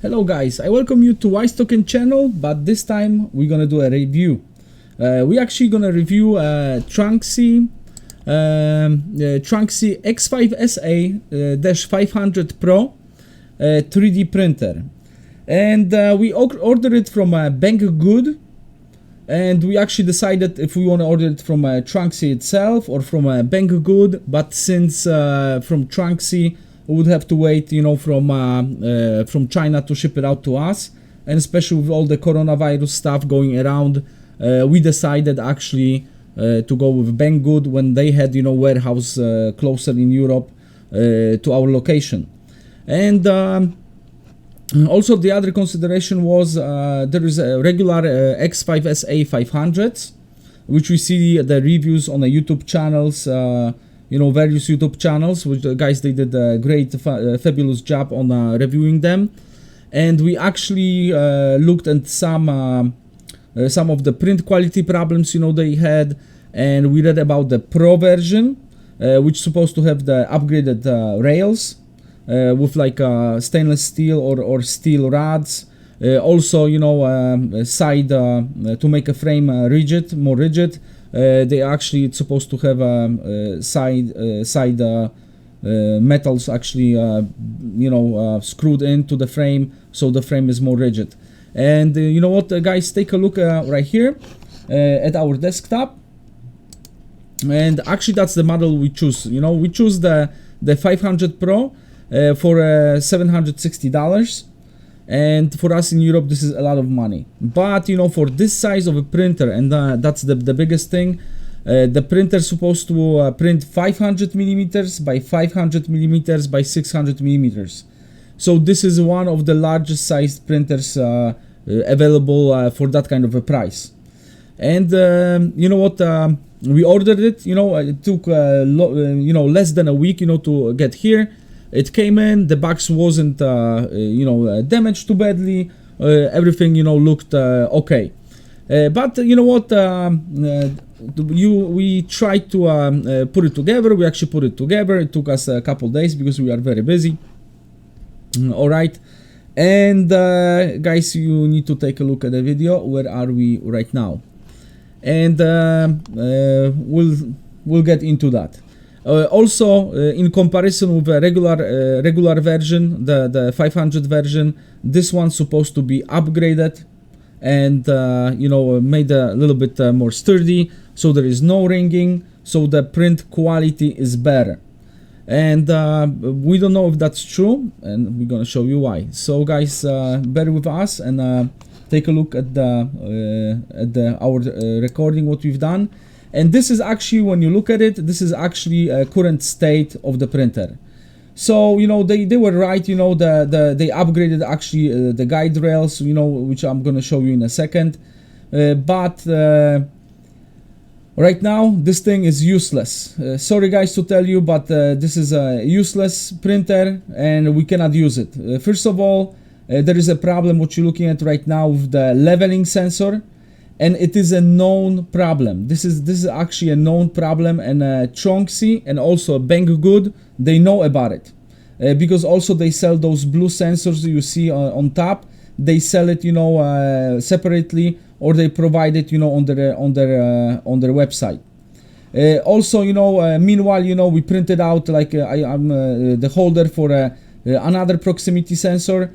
Hello guys, I welcome you to Wise Token channel, but this time we're gonna do a review. We're actually gonna review Tronxy X5SA-500 PRO 3D printer, and we ordered it from Banggood, and we actually decided if we want to order it from Tronxy itself or from Banggood, but since from Tronxy we would have to wait, you know, from China to ship it out to us, and especially with all the coronavirus stuff going around, we decided actually to go with Banggood when they had, you know, warehouse closer in Europe to our location. And also the other consideration was there is a regular X5SA-500, which we see the reviews on the YouTube channels, you know, various YouTube channels, which the guys, they did a great, fabulous job on reviewing them. And we actually looked at some of the print quality problems, you know, they had, and we read about the Pro version, which is supposed to have the upgraded rails with like stainless steel or steel rods. Also, you know, side to make a frame rigid, more rigid. They actually, it's supposed to have side metals actually, you know, screwed into the frame, so the frame is more rigid. And you know what, guys, take a look right here at our desktop. And actually, that's the model we choose. You know, we choose the 500 Pro for $760. And for us in Europe, this is a lot of money. But you know, for this size of a printer, and that's the biggest thing, the printer is supposed to print 500 millimeters by 500 millimeters by 600 millimeters. So this is one of the largest sized printers available for that kind of a price. And you know what, we ordered it. You know, it took you know, less than a week, you know, to get here. It came in, the box wasn't you know, damaged too badly, everything, you know, looked okay. But you know what, we tried to put it together. We actually put it together. It took us a couple days because we are very busy. Alright, and guys, you need to take a look at the video. Where are we right now? And we'll get into that. Also, in comparison with a regular version, the 500 version, this one's supposed to be upgraded and you know, made a little bit more sturdy, so there is no ringing, so the print quality is better. And we don't know if that's true, and we're gonna show you why. So guys, bear with us and take a look at our recording, what we've done. And this is actually, when you look at it, this is actually a current state of the printer. So you know, they were right. You know, they upgraded actually the guide rails, you know, which I'm gonna show you in a second. But right now this thing is useless. Sorry guys to tell you, but this is a useless printer and we cannot use it. First of all, there is a problem what you're looking at right now with the leveling sensor. And it is a known problem. This is actually a known problem, and Tronxy and also Banggood, they know about it, because also they sell those blue sensors you see on top. They sell it, you know, separately, or they provide it, you know, on their website. Also, you know, meanwhile, you know, we printed out like I'm the holder for another proximity sensor.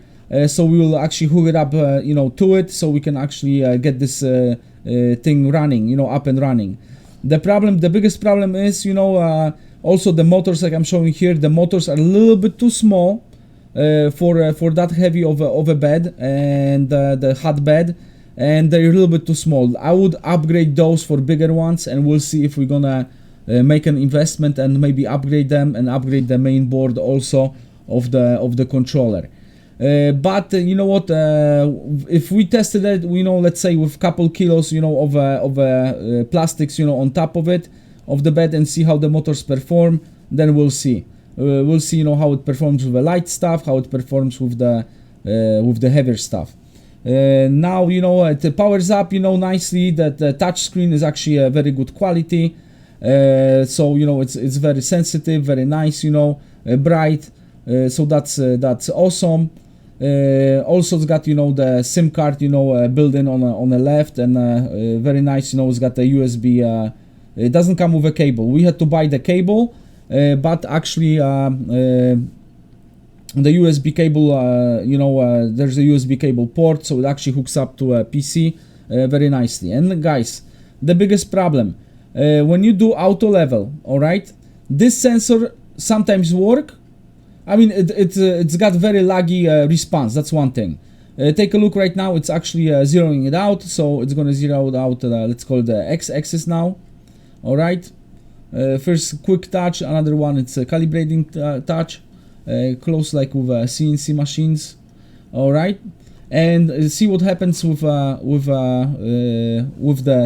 So we will actually hook it up, you know, to it, so we can actually get this thing running, you know, up and running. The biggest problem is, you know, also the motors, like I'm showing here, the motors are a little bit too small for that heavy of a bed and the hot bed, and they're a little bit too small. I would upgrade those for bigger ones, and we'll see if we're gonna make an investment and maybe upgrade them and upgrade the main board also of the controller. But you know what, if we tested it, you know, let's say with couple kilos, you know, of plastics, you know, on top of it, of the bed, and see how the motors perform, then we'll see, you know, how it performs with the light stuff, how it performs with the heavier stuff. Now, you know, it powers up, you know, nicely. That the touch screen is actually a very good quality, so you know, it's very sensitive, very nice, you know, bright. So that's awesome. Also it's got, you know, the SIM card, you know, built in on the left, and very nice, you know, it's got the USB. It doesn't come with a cable. We had to buy the cable, but actually the USB cable, you know, there's a USB cable port, so it actually hooks up to a PC very nicely. And guys, the biggest problem, when you do auto level, all right, this sensor sometimes work. I mean, it's got very laggy response. That's one thing. Take a look right now. It's actually zeroing it out, so it's gonna zero it out. Let's call it the x-axis now. All right. First quick touch. Another one. It's a calibrating touch. Close like with CNC machines. All right. And see what happens with the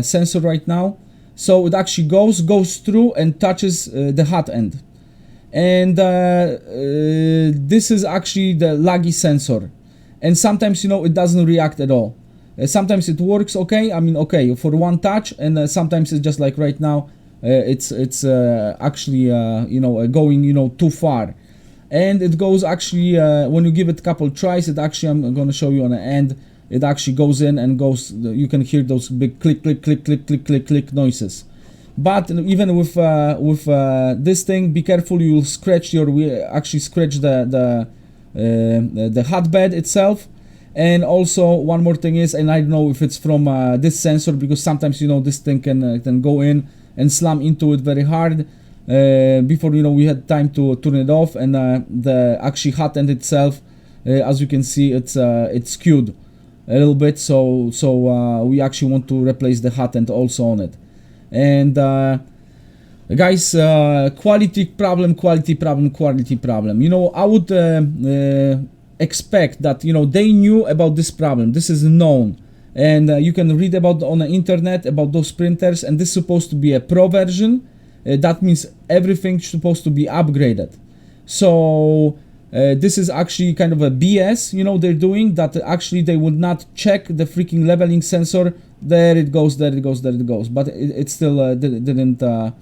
sensor right now. So it actually goes through and touches the hot end. And this is actually the laggy sensor, and sometimes, you know, it doesn't react at all. Sometimes it works okay, I mean, okay, for one touch, and sometimes it's just like right now, it's actually you know, going, you know, too far. And it goes actually when you give it a couple tries, it actually, I'm going to show you on the end, it actually goes in and goes, you can hear those big click click click click click click click noises. But even with this thing, be careful. You'll scratch actually scratch the hotbed itself. And also one more thing is, and I don't know if it's from this sensor, because sometimes, you know, this thing can go in and slam into it very hard. Before, you know, we had time to turn it off, and the actually hot end itself, as you can see, it's skewed a little bit. So we actually want to replace the hot end also on it. And guys, quality problem. You know, I would expect that, you know, they knew about this problem. This is known, and you can read about on the internet about those printers, and this is supposed to be a pro version. That means everything's supposed to be upgraded. So this is actually kind of a BS, you know, they're doing that. Actually they would not check the freaking leveling sensor. There it goes, but it still didn't. I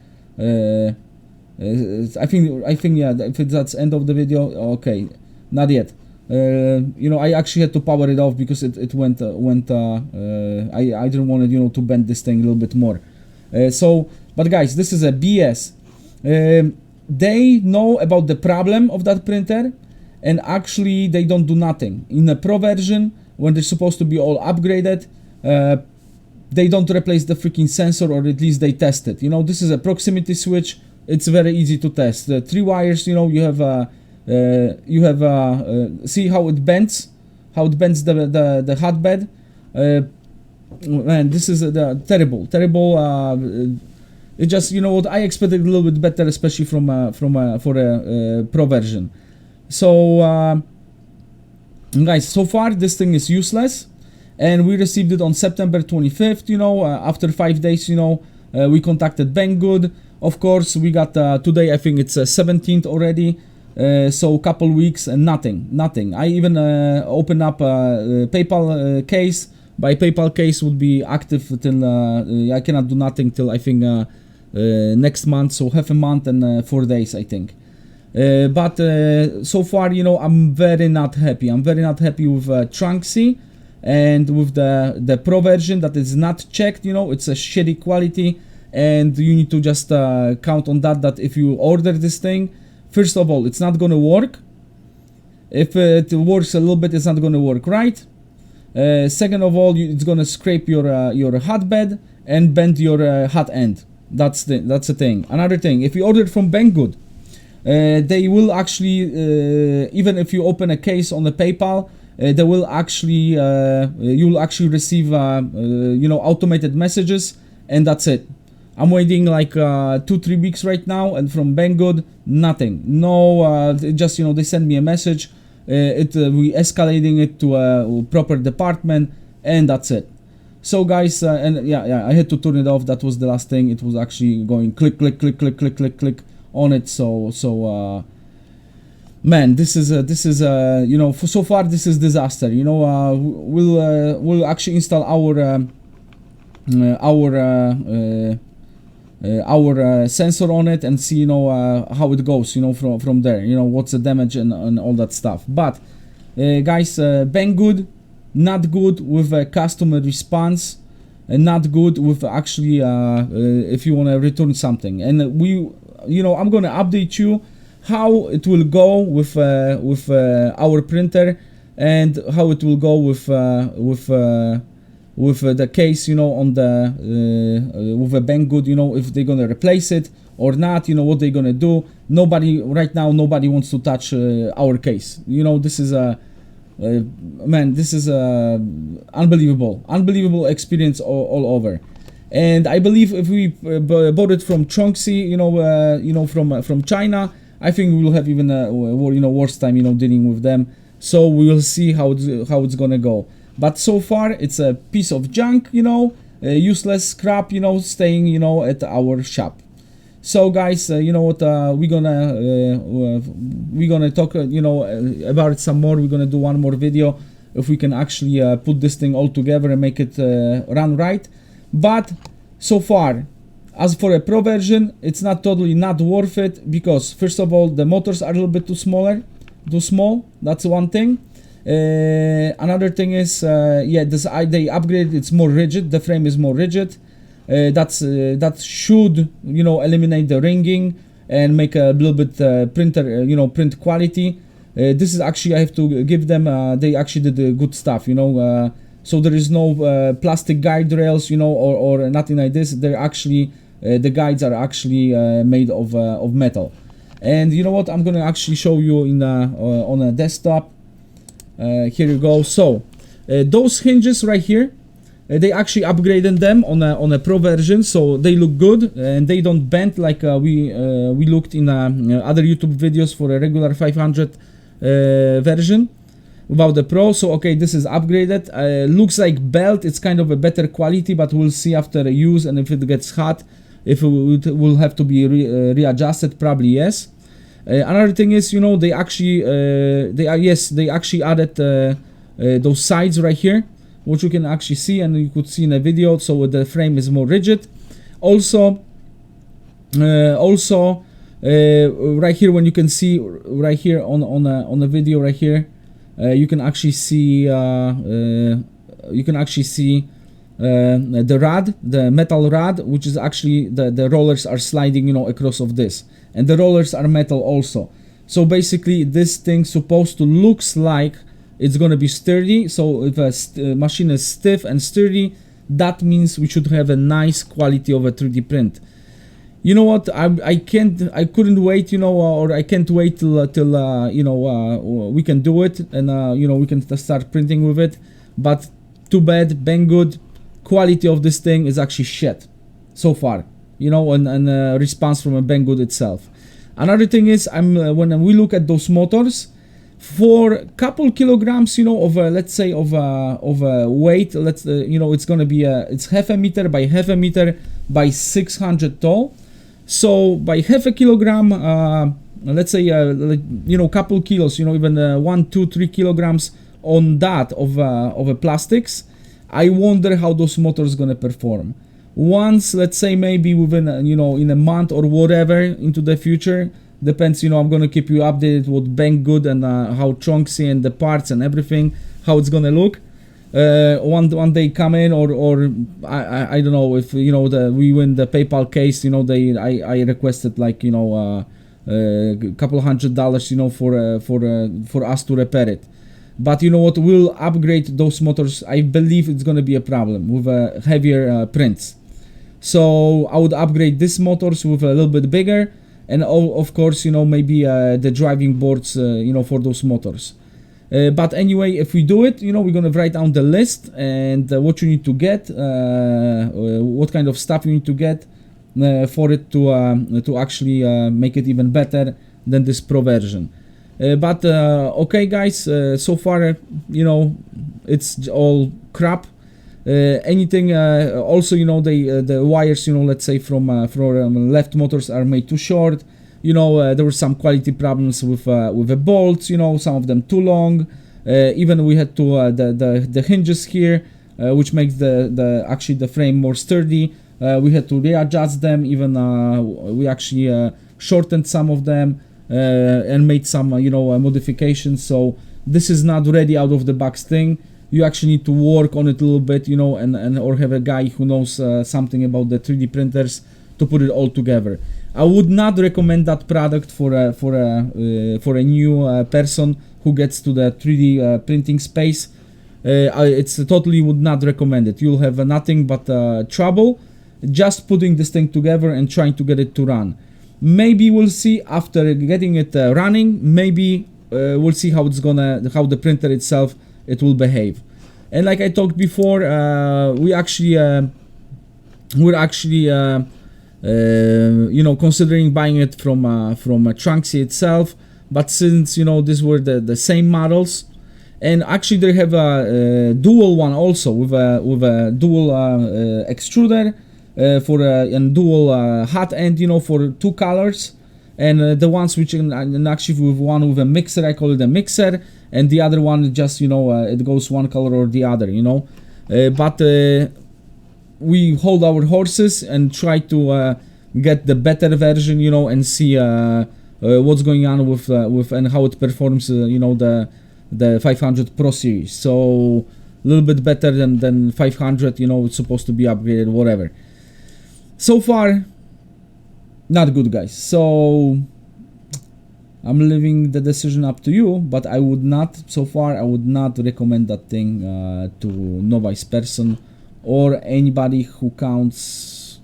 think yeah, if that's end of the video, okay, not yet. You know, I actually had to power it off because it went. I didn't want it, you know, to bend this thing a little bit more. But guys, this is a BS. They know about the problem of that printer, and actually they don't do nothing. In a pro version, when they're supposed to be all upgraded, they don't replace the freaking sensor, or at least they test it. You know, this is a proximity switch. It's very easy to test. The 3 wires, you know, you have see how it bends, the hotbed. Man, this is terrible. It just, you know what, I expected a little bit better, especially for a pro version. So guys, so far this thing is useless, and we received it on September 25th. You know, after 5 days, you know, we contacted Banggood. Of course, we got today, I think it's 17th already. So a couple weeks and nothing. I even opened up a PayPal case. By PayPal case would be active till I cannot do nothing till I think next month, so half a month and 4 days, I think. But so far, you know, I'm very not happy. I'm very not happy with Tronxy and with the pro version that is not checked. You know, it's a shitty quality, and you need to just count on that if you order this thing, first of all, it's not gonna work. If it works a little bit, it's not gonna work right. Second of all, it's gonna scrape your hotbed and bend your hot end. That's the thing. Another thing, if you order it from Banggood, they will actually, even if you open a case on the PayPal, they will actually, you will actually receive, you know, automated messages, and that's it. I'm waiting like 2-3 weeks right now, and from Banggood, nothing. No, just, you know, they send me a message. We escalating it to a proper department, and that's it. So guys, and yeah, I had to turn it off. That was the last thing. It was actually going click on it. So man, this is you know, so far this is disaster. You know, we'll actually install our sensor on it and see, you know, how it goes, you know, from there, you know, what's the damage and all that stuff. But guys, Banggood, not good with a customer response, and not good with actually if you want to return something. And I'm gonna update you how it will go with our printer, and how it will go with the case, on the with a Banggood, if they're gonna replace it or not, what they're gonna do. Nobody wants to touch our case. This is a man, this is a unbelievable experience all over. And I believe if we bought it from Tronxy, from China, I think we will have even a worse time, dealing with them. So we will see how it's gonna go. But so far it's a piece of junk, useless crap, staying, at our shop. So guys, we're gonna talk, about it some more. We're gonna do one more video if we can actually put this thing all together and make it run right. But so far, as for a Pro version, it's not worth it, because first of all, the motors are a little bit too small. That's one thing. Another thing is, they upgraded. It's more rigid. The frame is more rigid. That should, eliminate the ringing and make a little bit print quality. This is actually, I have to give them, they actually did good stuff, so there is no plastic guide rails, or nothing like this. They're actually, the guides are actually made of metal. And you know what, I'm gonna actually show you on a desktop. Here you go. So those hinges right here, they actually upgraded them on a Pro version, so they look good and they don't bend like we looked in other YouTube videos for a regular 500 version without the Pro. So okay, this is upgraded. Looks like belt. It's kind of a better quality, but we'll see after a use, and if it gets hot, if it will have to be readjusted. Probably yes. Another thing is, they actually added those sides right here, which you can actually see, and you could see in a video. So the frame is more rigid. Also, right here, when you can see right here on the video right here, you can actually see the rod, the metal rod, which is actually the rollers are sliding, across of this, and the rollers are metal also. So basically, this thing's supposed to looks like it's gonna be sturdy. So if a machine is stiff and sturdy, that means we should have a nice quality of a 3D print. You know what? I couldn't wait, or I can't wait till we can do it, and we can start printing with it. But too bad, Banggood quality of this thing is actually shit so far, and response from a Banggood itself. Another thing is, when we look at those motors, for a couple kilograms, of let's say of weight, it's gonna be it's half a meter by half a meter by 600 tall. So by half a kilogram, let's say couple kilos, even 1, 2, 3 kilograms on that of a plastics. I wonder how those motors gonna perform. Once, let's say maybe within in a month or whatever into the future, depends. I'm gonna keep you updated with Banggood and how Tronxy and the parts and everything, how it's gonna look. One day come in, or I don't know if we win the PayPal case. I requested like a couple $100 for us to repair it. But you know what, we'll upgrade those motors. I believe it's gonna be a problem with heavier prints. So I would upgrade these motors with a little bit bigger, and of course maybe the driving boards for those motors. But anyway, if we do it, we're gonna write down the list and what you need to get, what kind of stuff you need to get for it to actually make it even better than this Pro version. But okay guys, so far it's all crap. Anything also the wires let's say from left motors are made too short. There were some quality problems with the bolts, some of them too long. Even we had to the hinges here, which makes actually the frame more sturdy. We had to readjust them. Even we actually shortened some of them and made some modifications. So this is not ready out of the box thing. You actually need to work on it a little bit, you know, and or have a guy who knows something about the 3D printers to put it all together. I would not recommend that product for a new person who gets to the 3D printing space. It's totally would not recommend it. You'll have nothing but trouble just putting this thing together and trying to get it to run. Maybe we'll see after getting it running. Maybe we'll see how the printer itself it will behave. And like I talked before, we're actually you know, considering buying it from Tronxy itself. But since, you know, these were the same models, and actually they have a dual one also with a dual extruder for and dual hot end, you know, for 2 colors. And the ones which and actually with one with a mixer, I call it a mixer, and the other one just, you know, it goes one color or the other, you know. But we hold our horses and try to get the better version, you know, and see what's going on with and how it performs, you know, the 500 Pro series. So a little bit better than 500, you know, it's supposed to be upgraded, whatever. So far, not good, guys. So I'm leaving the decision up to you, but I would not, so far, I would not recommend that thing to novice person or anybody who counts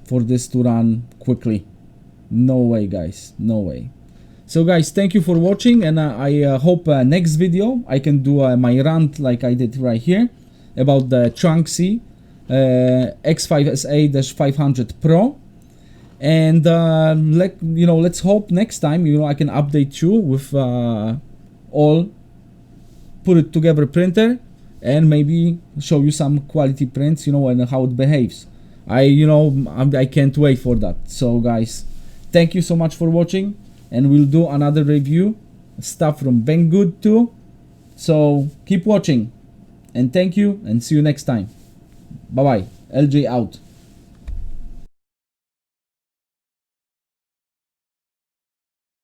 for this to run quickly. No way, guys, no way. So guys, thank you for watching, and I hope next video I can do my rant like I did right here about the Tronxy X5SA-500 PRO. And let's hope next time, you know, I can update you with all put it together printer and maybe show you some quality prints, you know, and how it behaves. I can't wait for that. So guys, thank you so much for watching, and we'll do another review stuff from Banggood too. So keep watching, and thank you, and see you next time. Bye bye. LJ out.